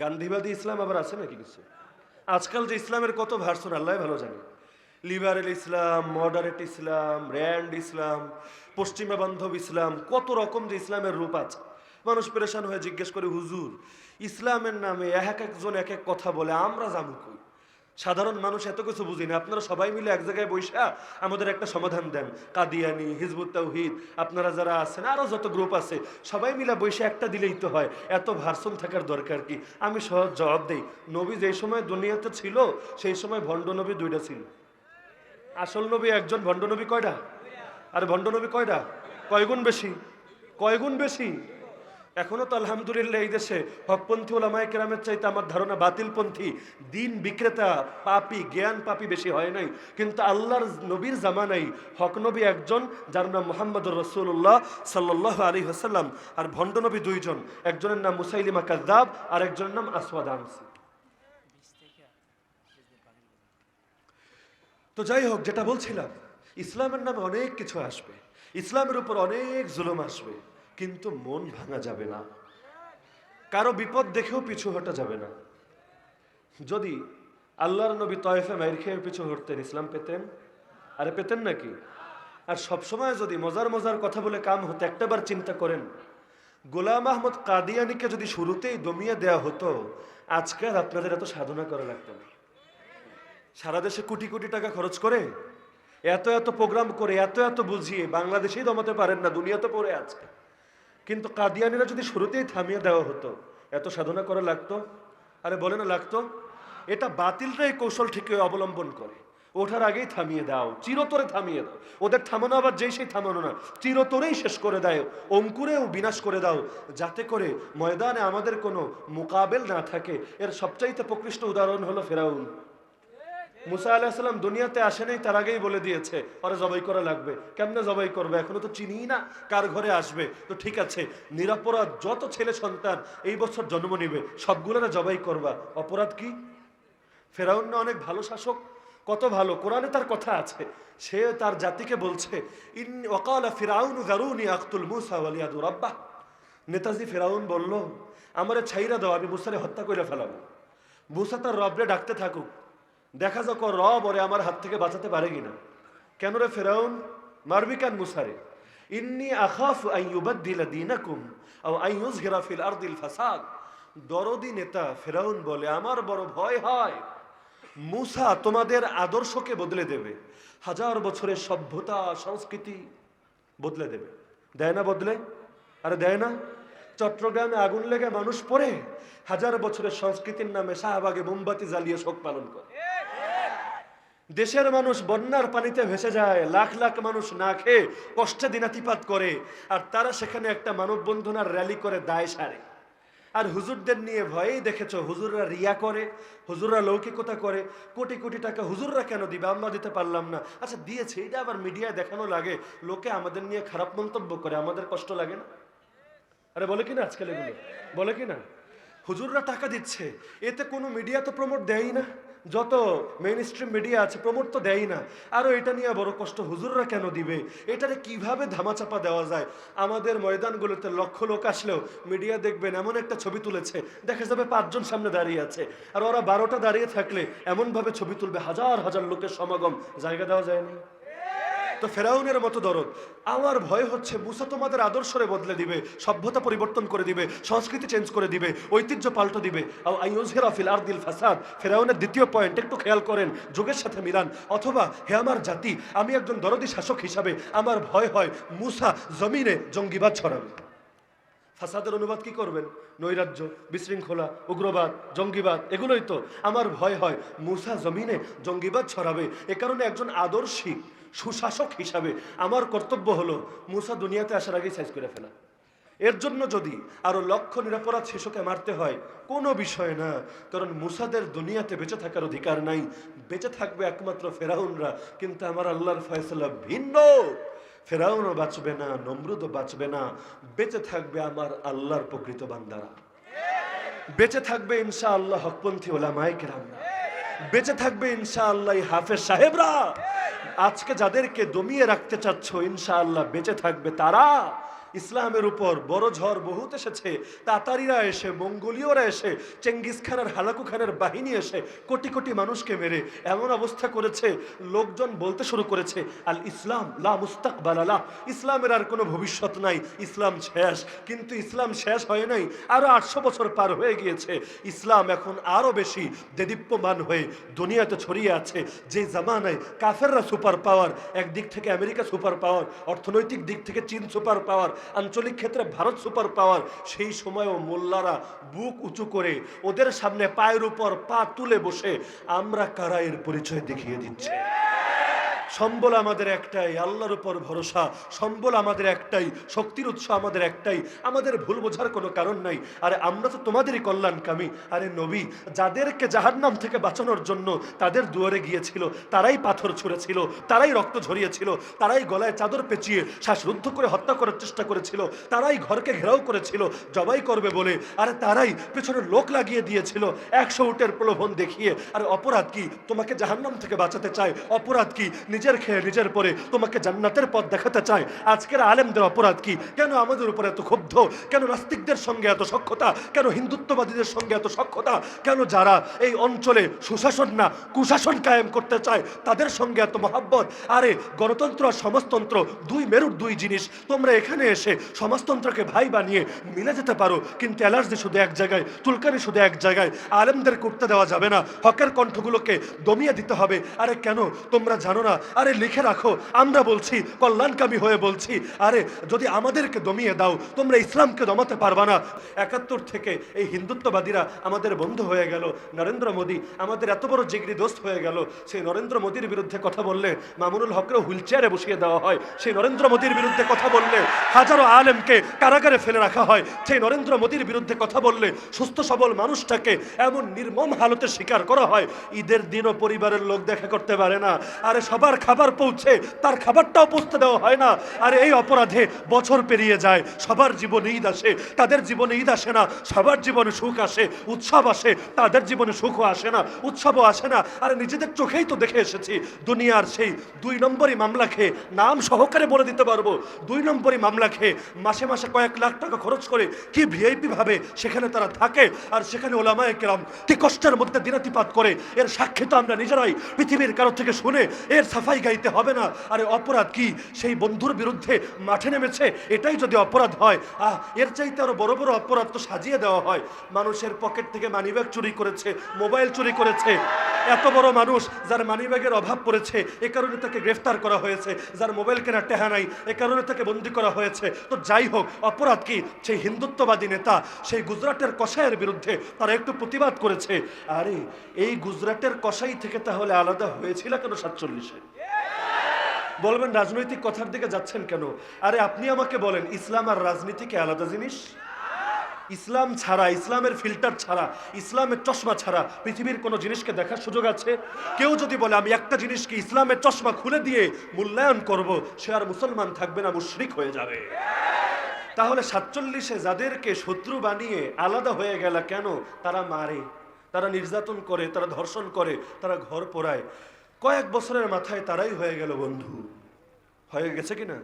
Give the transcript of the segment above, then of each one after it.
গান্ধীবাদী ইসলাম আবার আছে নাকি কিছু? আজকাল যে ইসলামের কত ভার্সন আল্লাহ ভালো জানে। লিবারেল ইসলাম, মডারেট ইসলাম, র্যান্ড ইসলাম, পশ্চিমা বান্ধব ইসলাম, কত রকম যে ইসলামের রূপ আছে। মানুষ পেরেশান হয়ে জিজ্ঞেস করে, হুজুর ইসলামের নামে এক একজন এক এক কথা বলে, আমরা জানু কই? সাধারণ মানুষ এত কিছু বুঝি না। আপনারা সবাই মিলে এক জায়গায় বৈশা আমাদের একটা সমাধান দেন। কাদিয়ানি, হিজবুত তাওহীদ, আপনারা যারা আছেন আরো যত গ্রুপ আছে, সবাই মিলে বৈশা একটা দিলেই তো হয়, এত ভার্সন থাকার দরকার কি? আমি সহজ জবাব দেই, নবী যেই সময় দুনিয়াতে ছিল সেই সময় ভণ্ড নবী দুইটা ছিল। আসল নবী একজন, ভণ্ড নবী কয়টা? আর ভণ্ড নবী কয়টা? কয়গুণ বেশি? কয়গুণ বেশি? এখনো তো আলহামদুলিল্লাহ এই দেশে হকপন্থী ওলামায়ে কেরামের চাইতে আমার ধারণা বাতিলপন্থী, দিন বিক্রেতা, পাপী, জ্ঞান পাপী বেশি হয় নাই। কিন্তু আল্লাহর নবীর জামানায় হক নবী একজন, যার নাম মুহাম্মদুর রাসূলুল্লাহ সাল্লাল্লাহু আলাইহি ওয়াসাল্লাম। আর ভণ্ড নবী দুইজন, একজনের নাম মুসাইলিমা কাযযাব আর একজনের নাম আসওয়াদ আনসি। তো যাই হোক, যেটা বলছিলাম, ইসলামের নামে অনেক কিছু আসবে, ইসলামের উপর অনেক জুলুম আসবে, কিন্তু মন ভাঙা যাবে না, কারো বিপদ দেখেও পিছু হটা যাবে না। যদি আল্লাহর নবী তয়েফে মাইর খেয়ে পিছু হটতেন, ইসলাম পেতেন? আরে পেতেন নাকি? আর সবসময় যদি মজার মজার কথা বলে কাম হতো, একটাবার চিন্তা করেন, গোলাম আহমদ কাদিয়ানিকে যদি শুরুতেই দমিয়ে দেয়া হতো, আজকে আর আপনাদের এত সাধনা করা লাগতো না। সারা দেশে কোটি কোটি টাকা খরচ করে, এত এত প্রোগ্রাম করে, এত এত বুঝিয়ে বাংলাদেশেই দমাতে পারেন না, দুনিয়াতে পড়ে আছে। কিন্তু কাদিয়ানিরা যদি শুরুতেই থামিয়ে দেওয়া হতো, এত সাধনা করা লাগতো? আরে বলে না লাগতো? এটা বাতিলটাই কৌশল ঠিকই অবলম্বন করে, ওঠার আগেই থামিয়ে দাও, চিরতরে থামিয়ে দাও। ওদের থামানো আবার যেই সেই থামানো না, চিরতরেই শেষ করে দেয়, অঙ্কুরেও বিনাশ করে দাও, যাতে করে ময়দানে আমাদের কোনো মোকাবেল না থাকে। এর সবচাইতে প্রকৃষ্ট উদাহরণ হলো ফেরাউন। মুসা আলাইহিস সালাম দুনিয়াতে আসে নাই, তার আগেই বলে দিয়েছে ওরা জবাই করা লাগবে। কেমনে জবাই করবে? এখনো তো চিনি না কার ঘরে আসবে। তো ঠিক আছে, নিরপরাধ যত ছেলে সন্তান এই বছর জন্ম নিবে সবগুলোরা জবাই করবা। অপরাধ কি? ফেরাউন না অনেক ভালো শাসক, কত ভালো, কোরআনে তার কথা আছে। সে তার জাতিকে বলছে, ইন ওয়াকালা ফিরাউন যারুনি আকতুল মুসা ওয়ালিয়াদু রাব্বাহ। নেতাজি ফেরাউন বলল, আমারে ছাইরা দাও, আমি মুসারে হত্যা করে ফেলাবো। মুসা তার রবরে ডাকতে থাকুক, দেখা যাক রব ওরে আমার হাত থেকে বাঁচাতে পারে কিনা। কেন রে ফেরাউন, মারবি কেন মুসারে? ইন্নী আখাফু আন ইউবাদদিলা দীনাকুম আও আন ইউযহিরা ফিল আরদিল ফাসাদ। দরদি নেতা ফেরাউন বলে, আমার বড় ভয় হয় মুসা তোমাদের আদর্শকে বদলে দেবে, হাজার বছরের সভ্যতা সংস্কৃতি বদলে দেবে। দেয় না বদলে? আরে দেয় না? চট্টগ্রামে আগুন লেগে মানুষ পড়ে, হাজার বছরের সংস্কৃতির নামে শাহবাগে মোমবাতি জ্বালিয়ে শোক পালন করে। দেশের মানুষ বন্যার পানিতে ভেসে যায়, লাখ লাখ মানুষ না খেয়ে কষ্টে দিনাতিপাত করে, আর তারা সেখানে একটা মানববন্ধনার র্যালি করে দায় সারে। আর হুজুরদের নিয়ে ভয়েই দেখেছো, হুজুররা রিয়া করে, হুজুররা লৌকিকতা করে, কোটি কোটি টাকা হুজুররা কেন দিবে, আমরা দিতে পারলাম না। আচ্ছা দিয়েছে, এটা আবার মিডিয়ায় দেখানো লাগে, লোকে আমাদের নিয়ে খারাপ মন্তব্য করে, আমাদের কষ্ট লাগে না? আরে বলে কিনা আজকাল এগুলো? বলে কিনা? হুজুররা টাকা দিচ্ছে, এতে কোনো মিডিয়া তো প্রমোট দেয়ই না, যত মেইন স্ট্রিম মিডিয়া আছে প্রমোট তো দেয়ই না। আরও এটা নিয়ে বড় কষ্ট, হুজুররা কেন দিবে, এটারে কিভাবে ধামাচাপা দেওয়া যায়। আমাদের ময়দানগুলোতে লক্ষ লোক আসলেও মিডিয়া দেখবেন এমন একটা ছবি তুলেছে, দেখা যাবে 5 জন সামনে দাঁড়িয়ে আছে, আর ওরা 12টা দাঁড়িয়ে থাকলে এমনভাবে ছবি তুলবে হাজার হাজার লোকের সমাগম, জায়গা দেওয়া যায়নি। তো ফেরাউনের মতো দরদ। আমার ভয় হচ্ছে মুসা তোমাদের আদর্শরে বদলে দিবে, সভ্যতা পরিবর্তন করে দিবে, সংস্কৃতি চেঞ্জ করে দিবে, ঐতিহ্য পাল্টে দিবে। আও আইয়ুযহিরা ফিল আরদিল ফাসাদ, ফেরাউনের দ্বিতীয় পয়েন্ট একটু খেয়াল করেন, যুগের সাথে মিলান। অথবা হে আমার জাতি, আমি একজন দরদি শাসক হিসাবে আমার ভয় হয় মুসা জমিনে জঙ্গিবাদ ছড়াবে। ফাসাদের অনুবাদ কি করবেন? নৈরাজ্য, বিশৃঙ্খলা, উগ্রবাদ, জঙ্গিবাদ, এগুলোই তো। আমার ভয় হয় মুসা জমিনে জঙ্গিবাদ ছড়াবে। এ কারণে একজন আদর্শিক সুশাসক হিসাবে আমার কর্তব্য হলো মুসা দুনিয়াতে আসার আগেই সাইজ করে ফেলা। এর জন্য যদি আরো লক্ষ নিরপরাধ শিশুকে মারতে হয়, কোনো বিষয় না, কারণ মুসাদের দুনিয়াতে বেঁচে থাকার অধিকার নাই, বেঁচে থাকবে একমাত্র ফেরাউনরা। কিন্তু আমার আল্লাহর ফয়সালা ভিন্ন, ফেরাউনও বাঁচবে না, নমরুদও বাঁচবে না, বেঁচে থাকবে আমার আল্লাহর প্রকৃত বান্দারা, বেঁচে থাকবে ইনশাআল্লাহ হকপন্থী ওলামায়ে কেরামরা, বেঁচে থাকবে ইনশাআল্লাহ হাফেজ সাহেবরা। আজকে যাদেরকে দমিয়ে রাখতে চাচ্ছ, ইনশাআল্লাহ বেঁচে থাকবে তারা, ইসলামের উপর বড় ঝড় বহুত এসেছে, তাতারিরা এসে, মঙ্গোলীয়রা এসে, চেঙ্গিস খানের হালাকু খানের বাহিনী এসে কোটি কোটি মানুষকে মেরে এমন অবস্থা করেছে, লোকজন বলতে শুরু করেছে আল ইসলাম লা মুস্তাকবাল লা, ইসলামের আর কোনো ভবিষ্যৎ নাই, ইসলাম শেষ। কিন্তু ইসলাম শেষ হয় নাই, আরো 800 বছর পার হয়ে গিয়েছে। ইসলাম এখন আরো বেশি দেদীপ্যমান হয়ে দুনিয়াতে ছড়িয়ে আছে। যে জামানায় কাফেররা সুপার পাওয়ার, একদিক থেকে আমেরিকা সুপার পাওয়ার, অর্থনৈতিক দিক থেকে চীন সুপার পাওয়ার, আঞ্চলিক ক্ষেত্রে ভারত সুপার পাওয়ার, সেই সময়ও মোল্লারা বুক উঁচু করে ওদের সামনে পায়ের উপর পা তুলে বসে আমরা কারা এর পরিচয় দেখিয়ে দিচ্ছে। সম্বল আমাদের একটাই, আল্লাহর উপর ভরসা। সম্বল আমাদের একটাই, শক্তির উৎস আমাদের একটাই। আমাদের ভুল বোঝার কোনো কারণ নাই। আরে আমরা তো তোমাদেরই কল্যাণকামী। আরে নবী যাদেরকে জাহান্নাম থেকে বাঁচানোর জন্য তাদের দুয়ারে গিয়েছিল, তারাই পাথর ছুঁড়েছিল, তারাই রক্ত ঝরিয়েছিল, তারাই গলায় চাদর পেঁচিয়ে শ্বাসরুদ্ধ করে হত্যা করার চেষ্টা করেছিল, তারাই ঘরকে ঘেরাও করেছিল জবাই করবে বলে। আরে তারাই পেছনে লোক লাগিয়ে দিয়েছিল 100 উটের প্রলোভন দেখিয়ে। আরে অপরাধ কি? তোমাকে জাহান্নাম থেকে বাঁচাতে চায়। অপরাধ কি? নিজের খেয়ে নিজের পরে তোমাকে জান্নাতের পথ দেখাতে চায়। আজকের আলেমদের অপরাধ কি? কেন আমাদের উপরে এত ক্ষুব্ধ? কেন নাস্তিকদের সঙ্গে এত সখ্যতা? কেন হিন্দুত্ববাদীদের সঙ্গে এত সখ্যতা? কেন যারা এই অঞ্চলে সুশাসন না কুশাসন কায়েম করতে চায় তাদের সঙ্গে এত মহাব্বত? আরে গণতন্ত্র আর সমাজতন্ত্র দুই মেরুর দুই জিনিস। তোমরা এখানে এসে সমাজতন্ত্রকে ভাই বানিয়ে মিলে যেতে পারো, কিন্তু অ্যালার্জি শুধু এক জায়গায়, চুলকানি শুধু এক জায়গায়। আলেমদের করতে দেওয়া যাবে না, হকের কণ্ঠগুলোকে দমিয়ে দিতে হবে। আরে কেন তোমরা জানো না? আরে লিখে রাখো, আমরা বলছি, কল্যাণকামী হয়ে বলছি, আরে যদি আমাদেরকে দমিয়ে দাও তোমরা ইসলামকে দমাতে পারবা না। 71 থেকে এই হিন্দুত্ববাদীরা আমাদের বন্ধু হয়ে গেল। নরেন্দ্র মোদী আমাদের এত বড় জিগরি দোস্ত হয়ে গেল। সেই নরেন্দ্র মোদীর বিরুদ্ধে কথা বললে মামুনুল হককে হুইল চেয়ারে বসিয়ে দেওয়া হয়। সেই নরেন্দ্র মোদীর বিরুদ্ধে কথা বললে হাজারো আলেমকে কারাগারে ফেলে রাখা হয়। সেই নরেন্দ্র মোদীর বিরুদ্ধে কথা বললে সুস্থ সবল মানুষটাকে এমন নির্মম হালতে শিকার করা হয়। ঈদের দিনও পরিবারের লোক দেখা করতে পারে না। আরে সবার খাবার পৌঁছে তার খাবারটাও পৌঁছতে দেওয়া হয় না। আর এই অপরাধে বছর পেরিয়ে যায়, সবার জীবনে ঈদ আসে, তাদের জীবনে ঈদ আসে না। সবার জীবনে সুখ আসে, উৎসব আসে, তাদের জীবনে সুখও আসে না, উৎসবও আসে না। আর নিজেদের চোখেই তো দেখে এসেছি দুনিয়ার সেই 2 নম্বরই মামলা খেয়ে, নাম সহকারে বলে দিতে পারবো, 2 নম্বরই মামলা খেয়ে মাসে মাসে কয়েক লাখ টাকা খরচ করে কি ভিআইপি ভাবে সেখানে তারা থাকে। আর সেখানে ওলামায়ে কেরাম কি কষ্টের মধ্যে দিনাতিপাত করে, এর সাক্ষী তো আমরা নিজেরাই। পৃথিবীর কারো থেকে শুনে এর সাফাই গাইতে হবে না। আরে অপরাধ কি? সেই বন্ধুর বিরুদ্ধে মাঠে নেমেছে, এটাই যদি অপরাধ হয়, এর চাইতে আরো বড় বড় অপরাধ তো সাজিয়ে দেওয়া হয়। মানুষের পকেট থেকে মানিব্যাগ চুরি করেছে, মোবাইল চুরি করেছে। এত বড় মানুষ যার মানিব্যাগের অভাব পড়েছে, এ কারণে তাকে গ্রেফতার করা হয়েছে। যার মোবাইল কেনার টেহা নাই, এ কারণে তাকে বন্দী করা হয়েছে। তো যাই হোক, অপরাধ কি? সেই হিন্দুত্ববাদী নেতা সেই গুজরাটের কসাইয়ের বিরুদ্ধে তারা একটু প্রতিবাদ করেছে। আরে এই গুজরাটের কসাই থেকে তাহলে আলাদা হয়েছিল কেন 47-এ? বলবেন রাজনৈতিক কথার দিকে যাচ্ছেন কেন? আরে আপনি আমাকে বলেন, ইসলাম আর রাজনীতি কি আলাদা জিনিস? ইসলাম ছাড়া, ইসলামের ফিল্টার ছাড়া, ইসলামের চশমা ছাড়া পৃথিবীর কোনো জিনিসকে দেখার সুযোগ আছে? কেউ যদি বলে আমি একটা জিনিসকে ইসলামের চশমা খুলে দিয়ে মূল্যায়ন করব, সে আর মুসলমান থাকবে না, মুশরিক হয়ে যাবে। তাহলে 47-এ যাদেরকে শত্রু বানিয়ে আলাদা হয়ে গেল কেন? তারা মারে, তারা নির্যাতন করে, তারা ধর্ষণ করে, তারা ঘর পোড়ায়। কয়েক বছরের মাথায় তারাই হয়ে গেল বন্ধু। হয়ে গেছে কিনা?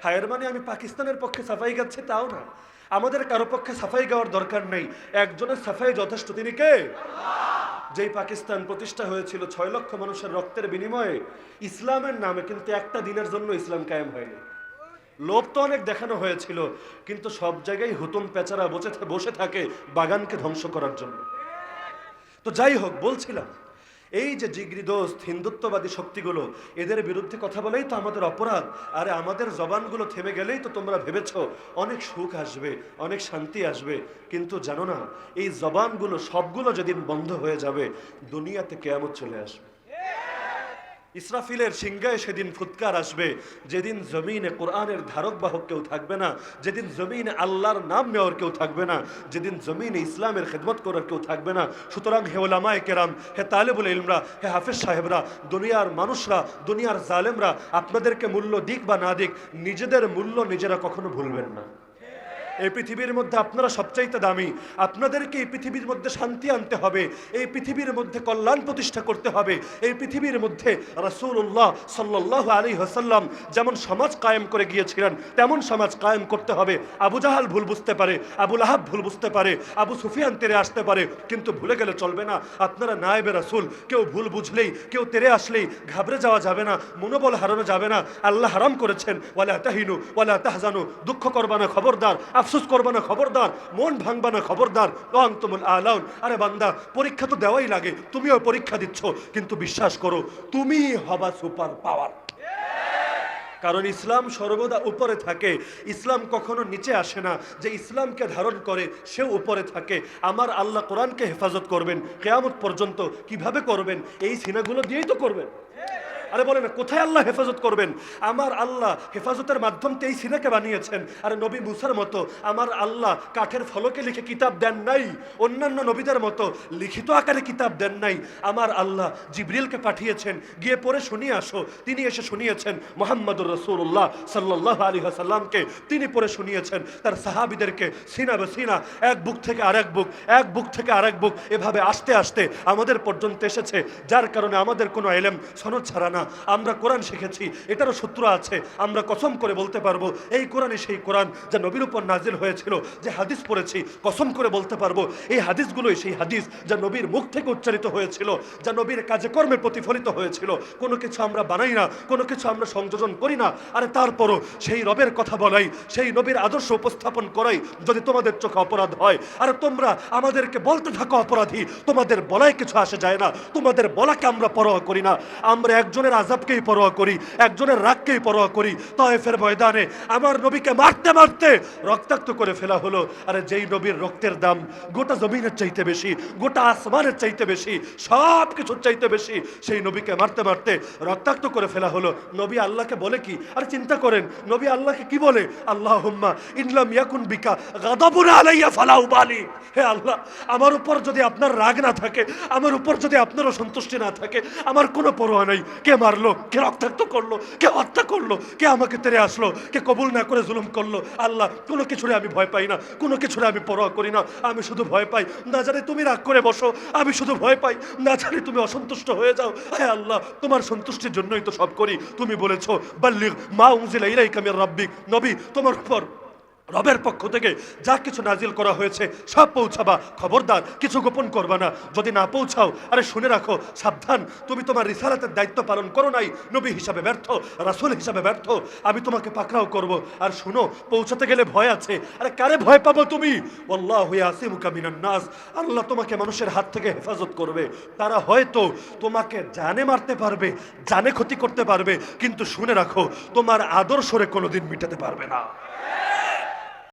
হায়ের মানে আমি পাকিস্তানের পক্ষে সাফাই গাচ্ছি তাও না, আমাদের কারো পক্ষে সাফাই গাওয়ার দরকার নেই। একজনের সাফাই যথেষ্ট। তিনি কে? যেই পাকিস্তান প্রতিষ্ঠা হয়েছিল 6 লক্ষ মানুষের রক্তের বিনিময়ে ইসলামের নামে, কিন্তু একটা দিনের জন্য ইসলাম কায়েম হয়নি। লোভ তো অনেক দেখানো হয়েছিল, কিন্তু সব জায়গায় হুতুম পেচারা বসে থাকে বাগানকে ধ্বংস করার জন্য। তো যাই হোক, বলছিলাম এই যে জিগরি দোস্ত হিন্দুত্ববাদী শক্তিগুলো, এদের বিরুদ্ধে কথা বলেই তো আমাদের অপরাধ। আরে আমাদের জবানগুলো থেমে গেলেই তো তোমরা ভেবেছ অনেক সুখ আসবে, অনেক শান্তি আসবে। কিন্তু জানো না, এই জবানগুলো সবগুলো যেদিন বন্ধ হয়ে যাবে দুনিয়াতে কিয়ামত চলে আসবে। ইসরাফিলের সিংহায় সেদিন ফুৎকার আসবে, যেদিন জমিনে কোরআনের ধারক বাহক কেউ থাকবে না, যেদিন জমিনে আল্লাহর নাম নেওয়ার কেউ থাকবে না, যেদিন জমিনে ইসলামের খেদমত করার কেউ থাকবে না। সুতরাং হে ওলামায়ে কেরাম, হে তালেবুল ইলমরা, হে হাফেজ সাহেবরা, দুনিয়ার মানুষরা, দুনিয়ার জালেমরা আপনাদেরকে মূল্য দিক বা না দিক, নিজেদের মূল্য নিজেরা কখনো ভুলবেন না। এই পৃথিবীর মধ্যে আপনারা সবচাইতে দামি, আপনাদেরকে এই পৃথিবীর মধ্যে শান্তি আনতে হবে, এই পৃথিবীর মধ্যে কল্যাণ প্রতিষ্ঠা করতে হবে। এই পৃথিবীর মধ্যে রাসূলুল্লাহ সাল্লাল্লাহু আলাইহি ওয়াসাল্লাম যেমন সমাজ কায়েম করে গিয়েছিলেন তেমন সমাজ কায়েম করতে হবে। আবু জাহাল ভুল বুঝতে পারে, আবু লাহাব ভুল বুঝতে পারে, আবু সুফিয়ান তেরে আসতে পারে, কিন্তু ভুলে গেলে চলবে না আপনারা নায়েবে রাসূল। কেউ ভুল বুঝলেই, কেউ তেরে আসলেই ঘাবড়ে যাওয়া যাবে না, মনোবল হারানো যাবে না। আল্লাহ হারাম করেছেন ওয়ালা তাহিনু ওয়ালা তাহজানু, দুঃখ করবা না খবরদার, আফসোস করবা না খবরদার, মন ভাঙবা না খবরদার, ওয়া আনতুমুল আলাউন। আরে বান্দা, পরীক্ষা তো দেওয়াই লাগে, তুমিও পরীক্ষা দিচ্ছ, কিন্তু বিশ্বাস করো তুমি হবা সুপার পাওয়ার। কারণ ইসলাম সর্বদা উপরে থাকে, ইসলাম কখনো নিচে আসে না। যে ইসলামকে ধারণ করে সেও উপরে থাকে। আমার আল্লাহ কোরআনকে হেফাজত করবেন কিয়ামত পর্যন্ত। কিভাবে করবেন? এই সিনাগুলো দিয়েই তো করবেন। আরে বলেন কোথায় আল্লাহ হেফাজত করবেন? আমার আল্লাহ হেফাজতের মাধ্যম এই সিনাকে বানিয়েছেন। আরে নবী মুসার মতো আমার আল্লাহ কাঠের ফলকে লিখে কিতাব দেন নাই, অন্যান্য নবীদের মতো লিখিত আকারে কিতাব দেন নাই। আমার আল্লাহ জিবরিলকে পাঠিয়েছেন, গিয়ে পড়ে শুনিয়ে আসো। তিনি এসে শুনিয়েছেন মুহাম্মদুর রাসূলুল্লাহ সাল্লাল্লাহু আলাইহি ওয়াসাল্লামকে, তিনি পড়ে শুনিয়েছেন তার সাহাবীদেরকে। সিনা বে সিনা, এক বুক থেকে আরেক বুক, এক বুক থেকে আরেক বুক, এভাবে আস্তে আস্তে আমাদের পর্যন্ত এসেছে। যার কারণে আমাদের কোনো ইলম সনদ ছাড়া না, আমরা কোরআন শিখেছি, এটারও সূত্র আছে। আমরা কসম করে বলতে পারবো এই কোরআনই সেই কোরআন যা নবীর উপর নাজিল হয়েছিল। যে হাদিস পড়েছি কসম করে বলতে পারবো এই হাদিসগুলোই সেই হাদিস যা নবীর মুখ থেকে উচ্চারিত হয়েছিল, যা নবীর কাজে কর্মে প্রতিফলিত হয়েছিল। কোনো কিছু আমরা বানাই না, কোনো কিছু আমরা সংযোজন করি না। আরে তারপরও সেই রবের কথা বলাই, সেই নবীর আদর্শ উপস্থাপন করাই যদি তোমাদের চোখে অপরাধ হয়, আর তোমরা আমাদেরকে বলতে থাকো অপরাধী, তোমাদের বলায় কিছু আসে যায় না, তোমাদের বলাকে আমরা পরোয়া করি না। আমরা একজনের আযাবকেই পরোয়া করি, একজনের রাগকেই পরোয়া করি। তায়েফের ময়দানে আমার নবীকে মারতে মারতে রক্তাক্ত করে ফেলা হলো। আরে যেই নবীর রক্তের দাম গোটা জমিনের চাইতে বেশি, গোটা আসমানের চাইতে বেশি, সব কিছুর চাইতে বেশি, সেই নবীকে মারতে মারতে রক্তাক্ত করে ফেলা হলো। নবী আল্লাহকে বলে কি? আরে চিন্তা করেন, নবী আল্লাহকে কি বলে? আল্লাহুম্মা ইনলাম ইয়াকুন বিকা গাদাবুন আলাইয়া ফালা উবালি। হে আল্লাহ, আমার উপর যদি আপনার রাগ না থাকে, আমার উপর যদি আপনার সন্তুষ্টি না থাকে, আমার কোনো পরোয়া নাই। কে মারলো, কে রক্তাক্ত করলো, কে হত্যা করলো, কে আমাকে তেড়ে আসলো, কে কবুল না করে জুলুম করলো, আল্লাহ কোনো কিছুরে আমি ভয় পাই না, কোনো কিছুরে আমি পরোয়া করি না। আমি শুধু ভয় পাই না জানি তুমি রাগ করে বসো, আমি শুধু ভয় পাই না জানি তুমি অসন্তুষ্ট হয়ে যাও। হে আল্লাহ, তোমার সন্তুষ্টির জন্যই তো সব করি। তুমি বলেছো বাল্লিগ মা উনজিলা ইলাইকা মির রাব্বিক, নবী তোমার উপর রবের পক্ষ থেকে যা কিছু নাজিল করা হয়েছে সব পৌঁছাবা, খবরদার কিছু গোপন করবা না। যদি না পৌঁছাও, আরে শুনে রাখো, সাবধান, তুমি তোমার রিসালাতের দায়িত্ব পালন করো নাই, নবী হিসাবে ব্যর্থ, রাসূল হিসাবে ব্যর্থ, আমি তোমাকে পাকড়াও করব। আর শুনো, পৌঁছাতে গেলে ভয় আছে। আরে কারে ভয় পাবো তুমি? ওয়াল্লাহু ইয়াসিমুকা মিনান নাস, আল্লাহ তোমাকে মানুষের হাত থেকে হেফাজত করবে। তারা হয়তো তোমাকে জানে মারতে পারবে, জানে ক্ষতি করতে পারবে, কিন্তু শুনে রাখো তোমার আদর্শরে কোনোদিন মিটাতে পারবে না।